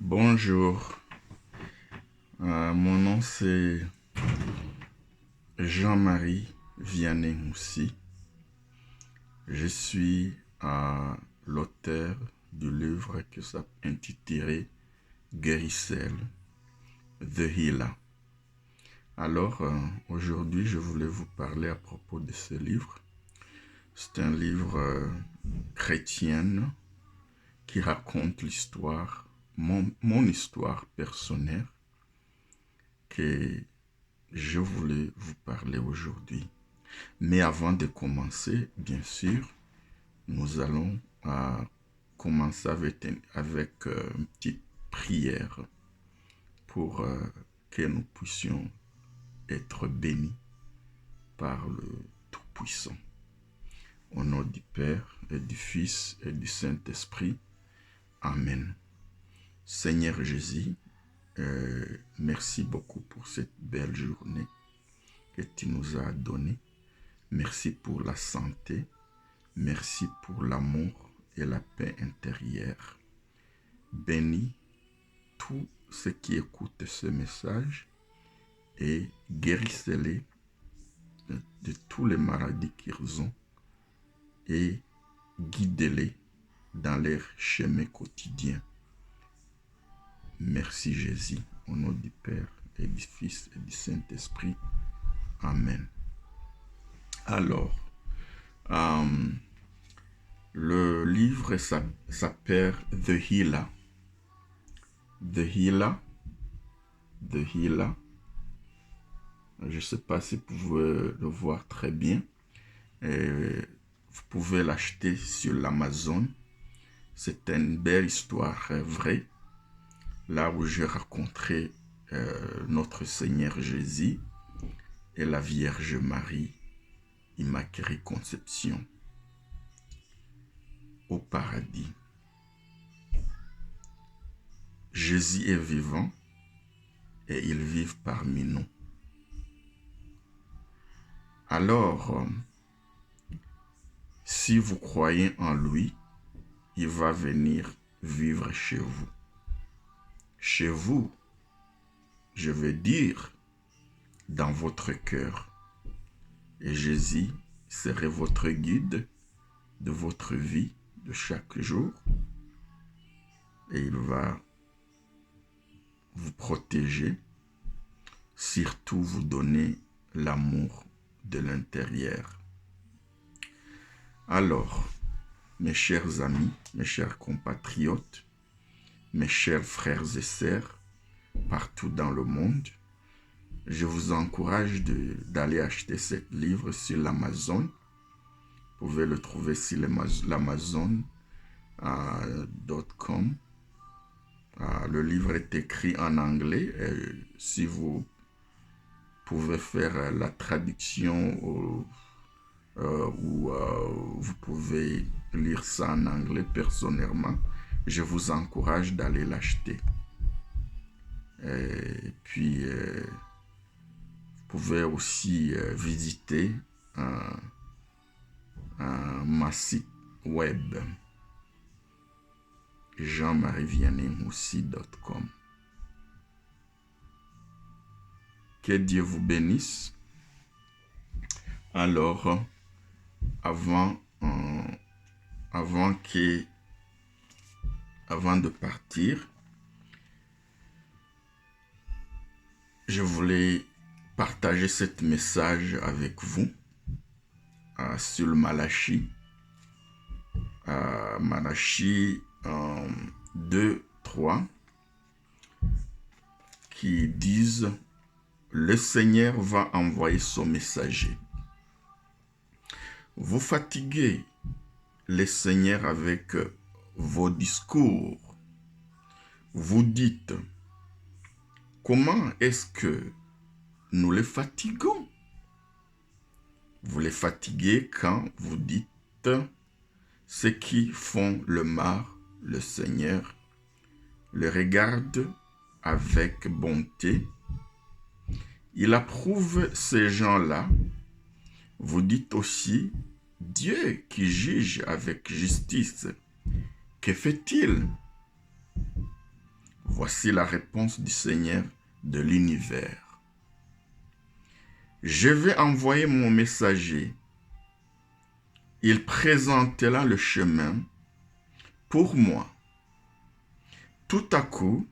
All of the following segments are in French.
Bonjour, mon nom c'est Jean-Marie Vianney-Moussi. Je suis l'auteur du livre qui s'intitule Guérissel, The Healer. Alors, aujourd'hui, je voulais vous parler à propos de ce livre. C'est un livre chrétien qui raconte l'histoire, mon histoire personnelle que je voulais vous parler aujourd'hui. Mais avant de commencer, bien sûr, nous allons commencer avec une petite prière pour que nous puissions être bénis par le Tout-Puissant. Au nom du Père et du Fils et du Saint-Esprit. Amen. Seigneur Jésus, merci beaucoup pour cette belle journée que tu nous as donnée. Merci pour la santé. Merci pour l'amour et la paix intérieure. Bénis tous ceux qui écoutent ce message et guérissez-les de tous les maladies qu'ils ont et guidez-les dans leur chemin quotidien. Merci Jésus, au nom du Père et du Fils et du Saint-Esprit. Amen. Alors, le livre s'appelle The Healer. The Healer. The Healer. Je ne sais pas si vous pouvez le voir très bien. Vous pouvez l'acheter sur l'Amazon. C'est une belle histoire vraie. Là où j'ai rencontré notre Seigneur Jésus et la Vierge Marie, Immaculée Conception, au paradis. Jésus est vivant et il vit parmi nous. Alors, si vous croyez en lui, il va venir vivre chez vous. Chez vous, je veux dire, dans votre cœur. Et Jésus serait votre guide de votre vie de chaque jour. Et il va vous protéger, surtout vous donner l'amour de l'intérieur. Alors, mes chers amis, mes chers compatriotes, mes chers frères et sœurs, partout dans le monde, je vous encourage d'aller acheter ce livre sur l'Amazon. Vous pouvez le trouver sur l'Amazon.com. Le livre est écrit en anglais. Si vous pouvez faire la traduction ou vous pouvez lire ça en anglais personnellement, je vous encourage d'aller l'acheter. Et puis, vous pouvez aussi visiter ma site web jean-marie-vianney-moussi.com. Que Dieu vous bénisse. Alors, avant de partir, je voulais partager ce message avec vous sur le Malachie. Malachie 2:3 qui disent: le Seigneur va envoyer son messager. Vous fatiguez le Seigneur avec vos discours. Vous dites: comment est-ce que nous les fatiguons? Vous les fatiguez quand vous dites: ceux qui font le mal, le Seigneur le regarde avec bonté. Il approuve ces gens-là. Vous dites aussi: Dieu qui juge avec justice, que fait-il? Voici la réponse du Seigneur de l'univers. Je vais envoyer mon messager. Il présentera le chemin pour moi. Tout à coup,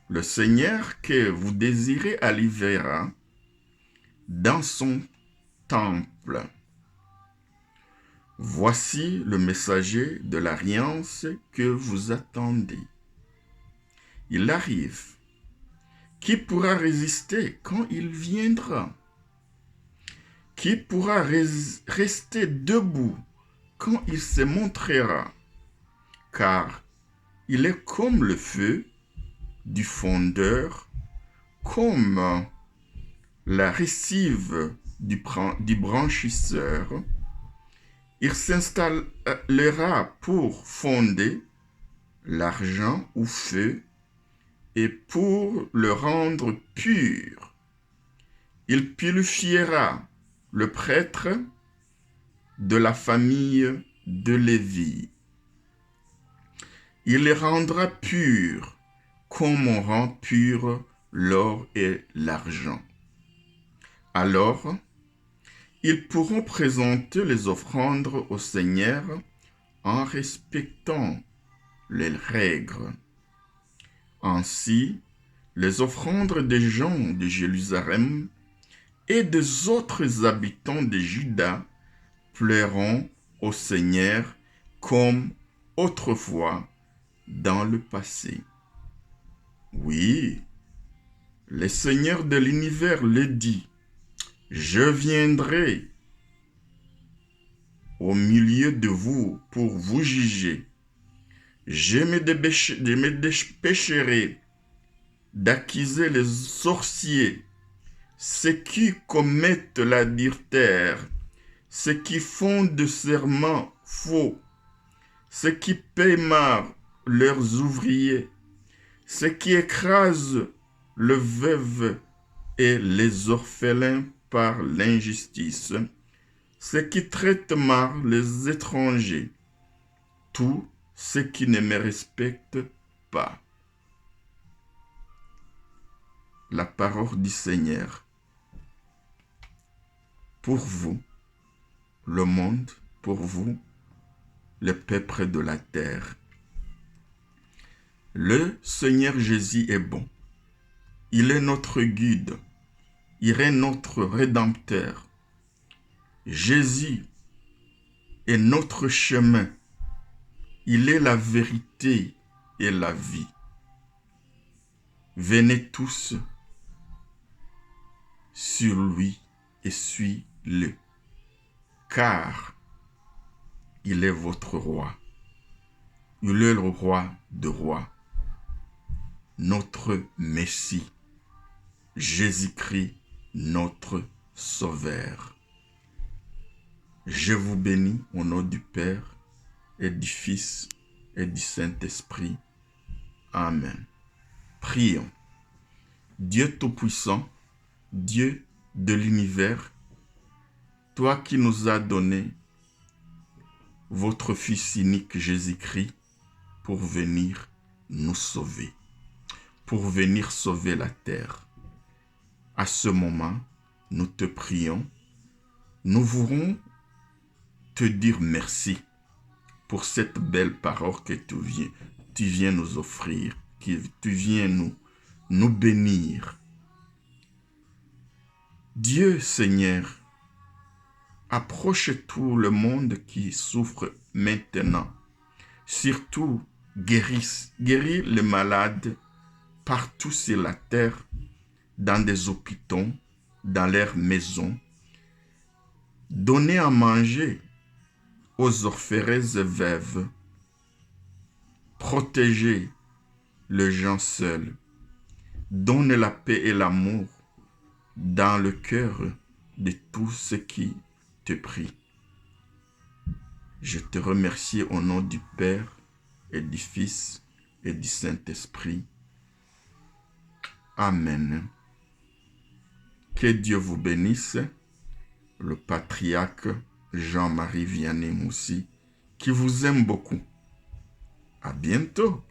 le Seigneur que vous désirez arrivera dans son temple. Voici le messager de l'alliance que vous attendez. Il arrive. Qui pourra résister quand il viendra? Qui pourra rester debout quand il se montrera? Car il est comme le feu du fondeur, comme la récive du branchisseur. Il s'installera pour fonder l'argent au feu et pour le rendre pur. Il purifiera le prêtre de la famille de Lévi. Il les rendra purs comme on rend pur l'or et l'argent. Alors, ils pourront présenter les offrandes au Seigneur en respectant les règles. Ainsi, les offrandes des gens de Jérusalem et des autres habitants de Juda plairont au Seigneur comme autrefois dans le passé. Oui, le Seigneur de l'univers le dit. Je viendrai au milieu de vous pour vous juger. Je me dépêcherai d'accuser les sorciers, ceux qui commettent l'adultère, ceux qui font de serments faux, ceux qui paient mal leurs ouvriers, ceux qui écrasent le veuve et les orphelins par l'injustice, ceux qui traitent mal les étrangers, tous ceux qui ne me respectent pas. La parole du Seigneur. Pour vous, le monde, pour vous, le peuple de la terre. Le Seigneur Jésus est bon. Il est notre guide. Il est notre rédempteur. Jésus est notre chemin. Il est la vérité et la vie. Venez tous sur lui et suis-le, car il est votre roi. Il est le roi de rois, notre Messie, Jésus-Christ, notre Sauveur. Je vous bénis au nom du Père et du Fils et du Saint-Esprit. Amen. Prions. Dieu Tout-Puissant, Dieu de l'univers, toi qui nous as donné votre Fils unique Jésus-Christ pour venir nous sauver, pour venir sauver la terre. À ce moment, nous te prions, nous voulons te dire merci pour cette belle parole que tu viens nous offrir, que tu viens nous bénir. Dieu Seigneur, approche tout le monde qui souffre maintenant. Surtout, guéris les malades partout sur la terre, dans des hôpitaux, dans leurs maisons. Donnez à manger aux orphelins et veuves. Protégez les gens seuls. Donne la paix et l'amour dans le cœur de tous ceux qui te prient. Je te remercie au nom du Père et du Fils et du Saint-Esprit. Amen. Que Dieu vous bénisse, le patriarche Jean-Marie Vianney Moussi, qui vous aime beaucoup. À bientôt.